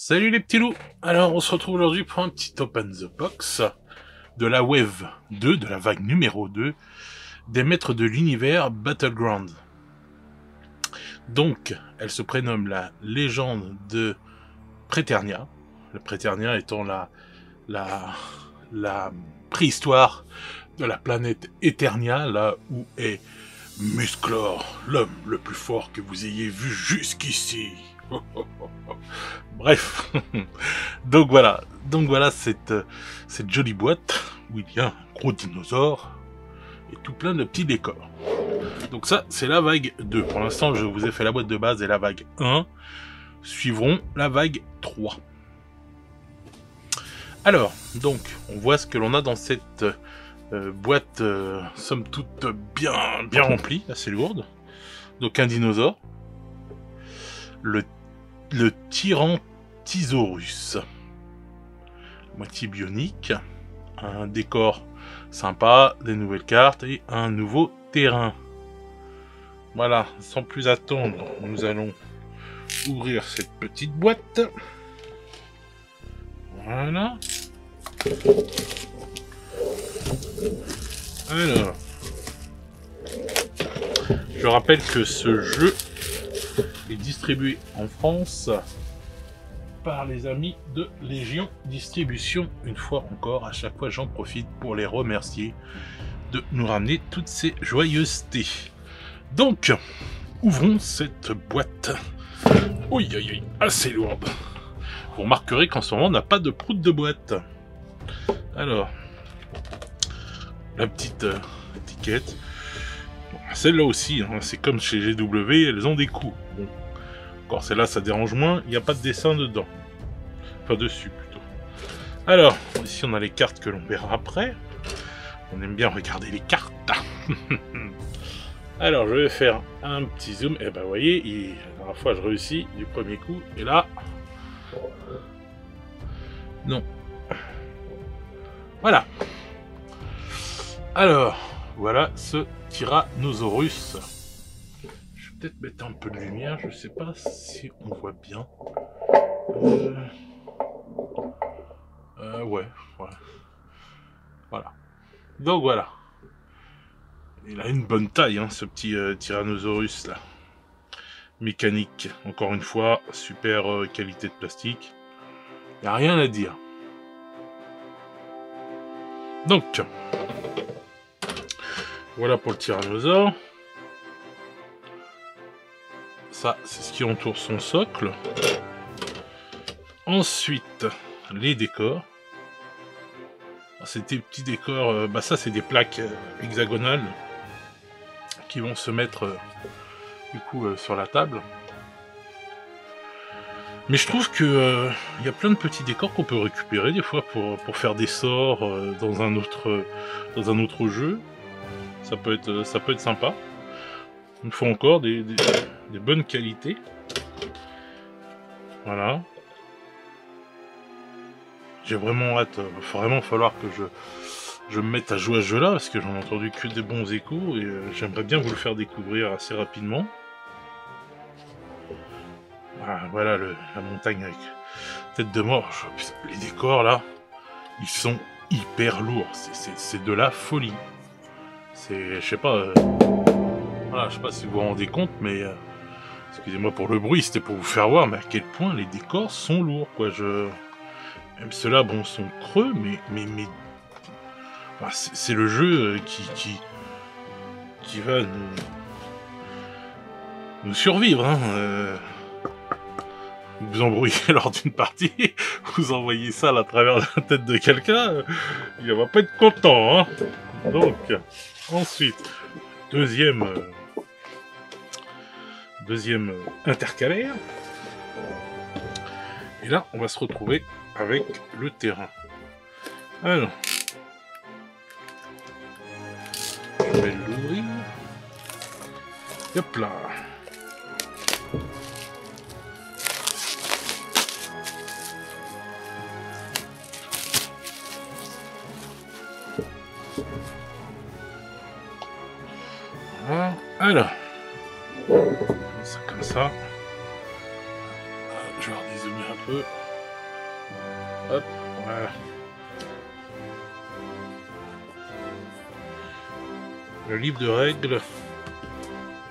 Salut les petits loups. Alors on se retrouve aujourd'hui pour un petit Open the Box de la Wave 2, de la vague numéro 2 des maîtres de l'univers Battleground. Donc elle se prénomme la légende de Preternia, le Preternia étant la préhistoire de la planète Eternia, là où est Musclor, l'homme le plus fort que vous ayez vu jusqu'ici. Bref, donc voilà cette jolie boîte où il y a un gros dinosaure et tout plein de petits décors. Donc ça, c'est la vague 2. Pour l'instant, je vous ai fait la boîte de base et la vague 1. Suivront la vague 3. Alors, donc, on voit ce que l'on a dans cette boîte, somme toute bien remplie, assez lourde. Donc un dinosaure. Le Tyrantisaurus, moitié bionique, un décor sympa, des nouvelles cartes et un nouveau terrain. Voilà, sans plus attendre, nous allons ouvrir cette petite boîte. Voilà. Alors, je rappelle que ce jeu est distribué en France par les amis de Légion Distribution. Une fois encore, à chaque fois j'en profite pour les remercier de nous ramener toutes ces joyeusetés. Donc, ouvrons cette boîte. Oui, assez lourde. Vous remarquerez qu'en ce moment on n'a pas de prout de boîte. Alors, la petite étiquette. Bon, celle-là aussi, hein, c'est comme chez GW, elles ont des coups. Bon, encore celle-là, ça dérange moins, il n'y a pas de dessin dedans. Enfin, dessus, plutôt. Alors, ici, on a les cartes que l'on verra après. On aime bien regarder les cartes. Alors, je vais faire un petit zoom. Et ben, vous voyez, la dernière fois, je réussis du premier coup. Et là... non. Voilà. Alors, voilà ce Tyrannosaurus. Je vais peut-être mettre un peu de lumière, je sais pas si on voit bien. Ouais. Voilà. Donc voilà. Il a une bonne taille, hein, ce petit Tyrannosaurus là. Mécanique, encore une fois, super qualité de plastique. Il n'y a rien à dire. Donc, voilà pour le tyrannosaure. Ça, c'est ce qui entoure son socle. Ensuite, les décors. C'est des petits décors, ça c'est des plaques hexagonales qui vont se mettre du coup sur la table. Mais je trouve que y a plein de petits décors qu'on peut récupérer des fois pour faire des sorts dans un autre jeu. Ça peut être sympa. Une fois encore, des bonnes qualités. Voilà. J'ai vraiment hâte. Il va vraiment falloir que je me mette à jouer à ce jeu-là, parce que j'en ai entendu que des bons échos, et j'aimerais bien vous le faire découvrir assez rapidement. Voilà la montagne avec tête de mort. Les décors, là, ils sont hyper lourds. C'est de la folie. Je sais pas... voilà, je sais pas si vous vous rendez compte, mais... excusez-moi pour le bruit, c'était pour vous faire voir, mais à quel point les décors sont lourds, quoi. Même ceux-là, bon, sont creux, mais c'est le jeu qui va nous survivre, hein. Vous embrouillez lors d'une partie, vous envoyez ça à travers la tête de quelqu'un, il va pas être content, hein. Donc, ensuite, deuxième intercalaire. Et là, on va se retrouver avec le terrain. Alors, je vais l'ouvrir. Hop là. Voilà. Alors, ça comme ça. Je vais redézoomer un peu. Hop, voilà. Le livre de règles.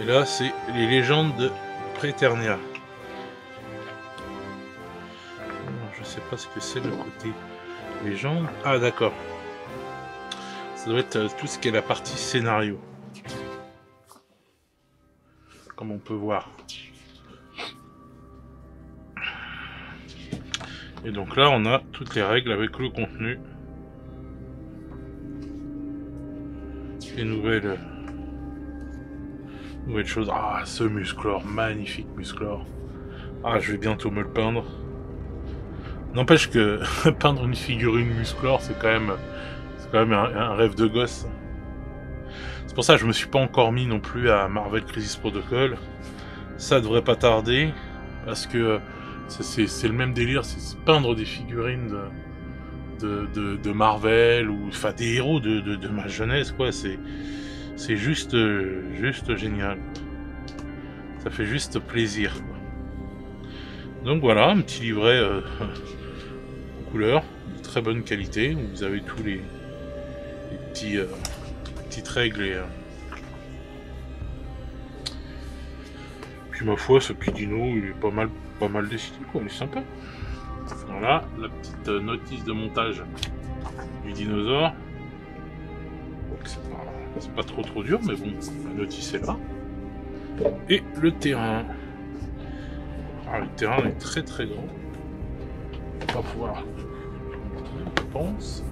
Et là, c'est les légendes de Préternia. Je sais pas ce que c'est le côté légende. Ah, d'accord. Ça doit être tout ce qui est la partie scénario. Comme on peut voir. Et donc là, on a toutes les règles avec le contenu. Les nouvelles choses. Ah, ce Musclor, magnifique Musclor. Ah, je vais bientôt me le peindre. N'empêche que peindre une figurine Musclor, c'est quand même un rêve de gosse. C'est pour ça que je me suis pas encore mis non plus à Marvel Crisis Protocol. Ça devrait pas tarder, parce que c'est le même délire, c'est peindre des figurines de Marvel, ou enfin des héros de ma jeunesse, quoi. C'est juste génial. Ça fait juste plaisir, quoi. Donc voilà, un petit livret en couleur, de très bonne qualité, où vous avez tous les petites règles et puis ma foi, ce petit dino, il est pas mal dessiné, quoi, il est sympa. Voilà, la petite notice de montage du dinosaure. C'est pas trop dur, mais bon, la notice est là. Et le terrain. Ah, le terrain est très grand. On va pouvoir montrer, je pense.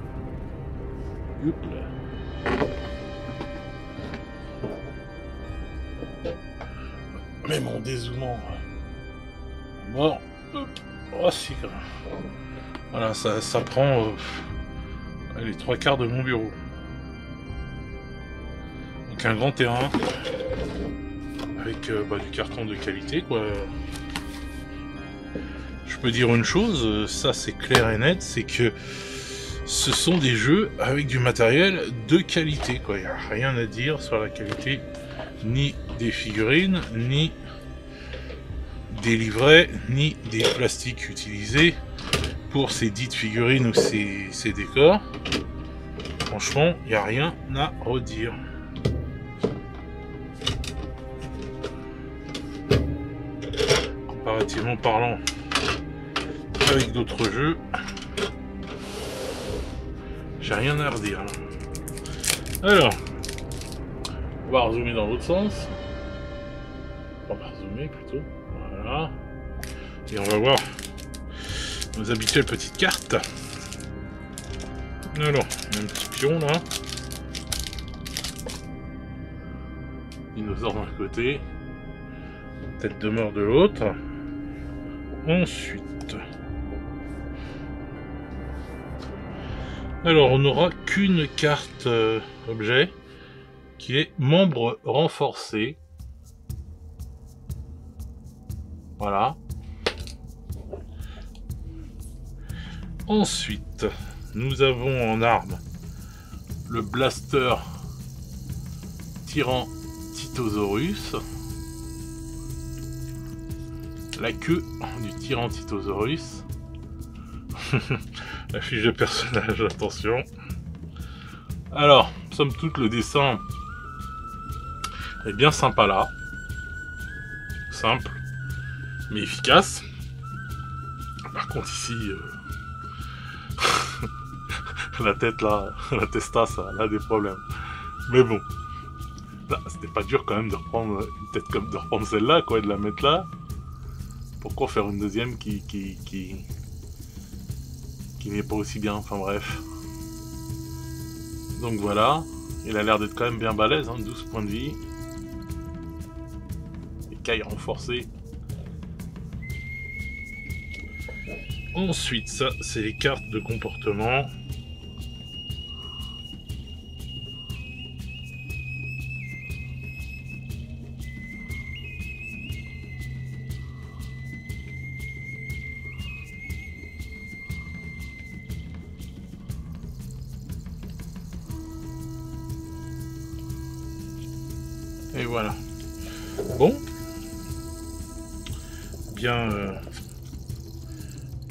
Hop là. Mais mon dézoomant mort. Oh si, quand même. Voilà, ça prend les 3/4 de mon bureau. Donc un grand terrain avec du carton de qualité, quoi. Je peux dire une chose, ça c'est clair et net, c'est que ce sont des jeux avec du matériel de qualité, quoi. Il n'y a rien à dire sur la qualité ni des figurines, ni des livrets, ni des plastiques utilisés pour ces dites figurines ou ces décors. Franchement, il n'y a rien à redire. Comparativement parlant avec d'autres jeux, j'ai rien à redire. Alors, on va rezoomer dans l'autre sens. On va rezoomer plutôt. Voilà. Et on va voir nos habituelles petites cartes. Alors, un petit pion là. Dinosaure d'un côté. Tête de mort de l'autre. Ensuite. Alors, on n'aura qu'une carte objet qui est membre renforcé. Voilà. Ensuite, nous avons en arme le blaster Tyran Titosaurus. La queue du Tyran Titosaurus. La fiche de personnage, attention. Alors, somme toute, le dessin est bien sympa là. Simple, mais efficace. Par contre ici, la tête là, la testa, ça a des problèmes. Mais bon, là, c'était pas dur quand même de reprendre une tête comme de reprendre celle-là, quoi, et de la mettre là. Pourquoi faire une deuxième qui n'est pas aussi bien, enfin bref. Donc voilà, il a l'air d'être quand même bien balèze, hein, 12 points de vie. Écailles renforcées. Ensuite, ça, c'est les cartes de comportement. Et voilà. Bon.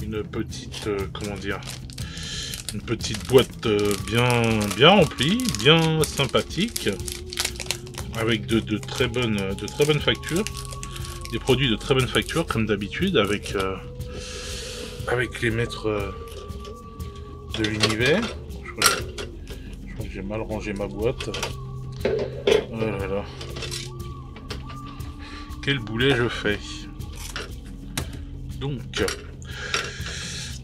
une petite, comment dire, une petite boîte bien remplie, bien sympathique, avec de très bonnes factures, des produits de très bonne facture comme d'habitude, avec les maîtres de l'univers. Je crois que j'ai mal rangé ma boîte. Oh là là. Quel boulet je fais.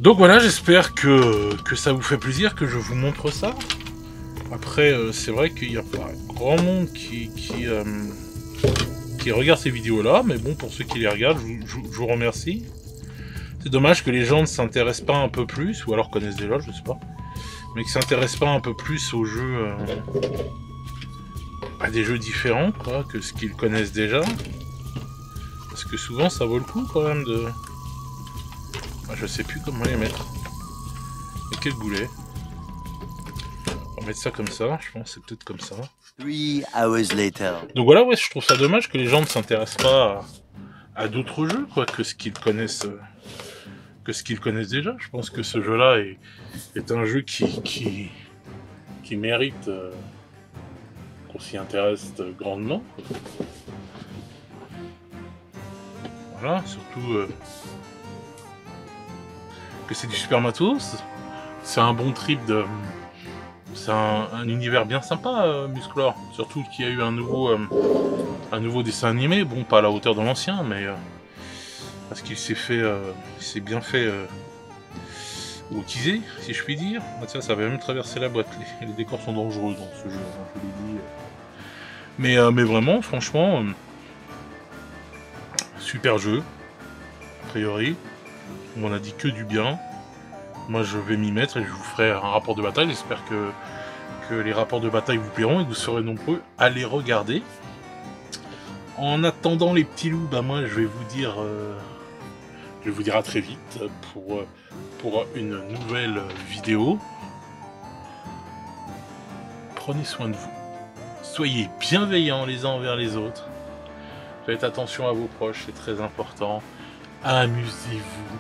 Donc voilà, j'espère que ça vous fait plaisir que je vous montre ça. Après, c'est vrai qu'il n'y a pas grand monde qui regarde ces vidéos-là, mais bon, pour ceux qui les regardent, je vous remercie. C'est dommage que les gens ne s'intéressent pas un peu plus, ou alors connaissent déjà, je sais pas, mais qui s'intéressent pas un peu plus aux jeux, à des jeux différents, quoi, que ce qu'ils connaissent déjà. Parce que souvent, ça vaut le coup quand même de... Ah, je sais plus comment les mettre. Mais quel boulet. On va mettre ça comme ça, je pense que c'est peut-être comme ça. 3 hours later. Donc voilà, ouais, je trouve ça dommage que les gens ne s'intéressent pas à d'autres jeux, quoi, que ce qu'ils connaissent déjà. Je pense que ce jeu-là est un jeu qui mérite qu'on s'y intéresse grandement. Voilà, surtout que c'est du super matos. C'est un bon trip de... C'est un univers bien sympa, Musclor. Surtout qu'il y a eu un nouveau dessin animé. Bon, pas à la hauteur de l'ancien, mais... parce qu'il s'est fait... il s'est bien fait... wokisé, si je puis dire. Ah, tiens, ça va même traverser la boîte. Les décors sont dangereux dans ce jeu, je l'ai dit. Mais vraiment, franchement... super jeu. A priori. On a dit que du bien. Moi, je vais m'y mettre et je vous ferai un rapport de bataille. J'espère que les rapports de bataille vous plairont et que vous serez nombreux à les regarder. En attendant les petits loups, bah moi, je vais vous dire à très vite pour une nouvelle vidéo. Prenez soin de vous. Soyez bienveillants les uns envers les autres. Faites attention à vos proches, c'est très important. Amusez-vous.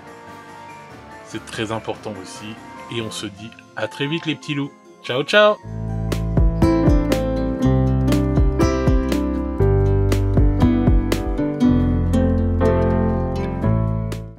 C'est très important aussi. Et on se dit à très vite les petits loups. Ciao ciao!